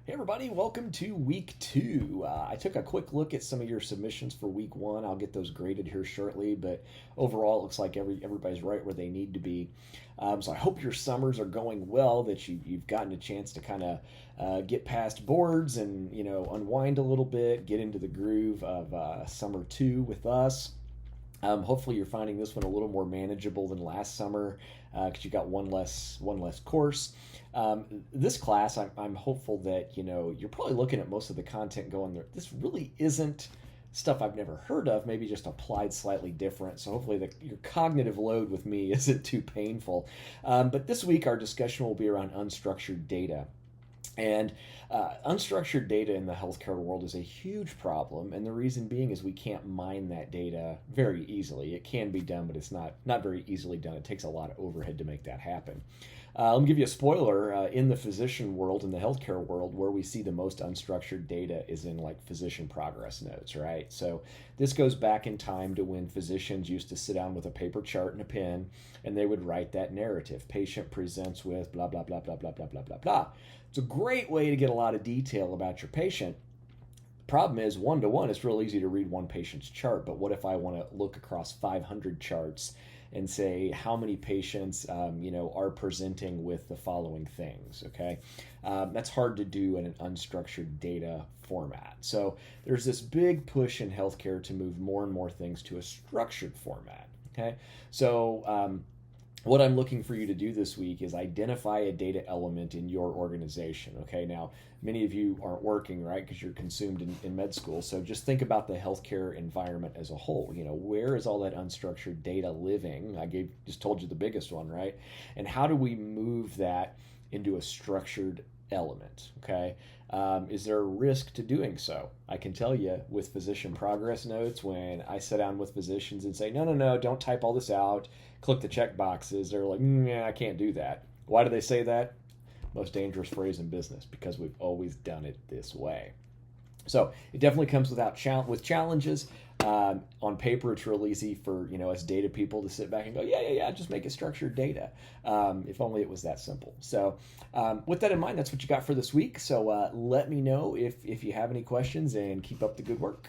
Hey everybody, welcome to week two. I took a quick look at some of your submissions for week one. I'll get those graded here shortly, but overall, it looks like everybody's right where they need to be. So I hope your summers are going well. That you've gotten a chance to kind of get past boards and unwind a little bit, get into the groove of summer two with us. Hopefully, you're finding this one a little more manageable than last summer because you got one less course. This class, I'm hopeful that you're probably looking at most of the content going there. This really isn't stuff I've never heard of, maybe just applied slightly different. So hopefully your cognitive load with me isn't too painful. But this week our discussion will be around unstructured data. And unstructured data in the healthcare world is a huge problem, and the reason being is we can't mine that data very easily. It can be done, but it's not very easily done. It takes a lot of overhead to make that happen. Let me give you a spoiler. In the physician world, in the healthcare world, where we see the most unstructured data is in like physician progress notes, right? So this goes back in time to when physicians used to sit down with a paper chart and a pen, and they would write that narrative. Patient presents with blah, blah, blah, blah, blah, blah, blah, blah, blah. It's a great way to get a lot of detail about your patient. Problem is, one to one, it's real easy to read one patient's chart, but what if I want to look across 500 charts and say how many patients are presenting with the following things? Okay, that's hard to do in an unstructured data format. So there's this big push in healthcare to move more and more things to a structured format. Okay, so what I'm looking for you to do this week is identify a data element in your organization. Okay, now many of you aren't working, right, because you're consumed in med school. So just think about the healthcare environment as a whole. Where is all that unstructured data living? Just told you the biggest one, right? And how do we move that into a structured element? Okay, is there a risk to doing so? I can tell you with physician progress notes, when I sit down with physicians and say, no, don't type all this out, click the check boxes, they're like, yeah, I can't do that. Why do they say that? Most dangerous phrase in business, because we've always done it this way. So it definitely comes with challenges. On paper, it's real easy for us data people to sit back and go, yeah, just make it structured data. If only it was that simple. So with that in mind, that's what you got for this week. So let me know if you have any questions, and keep up the good work.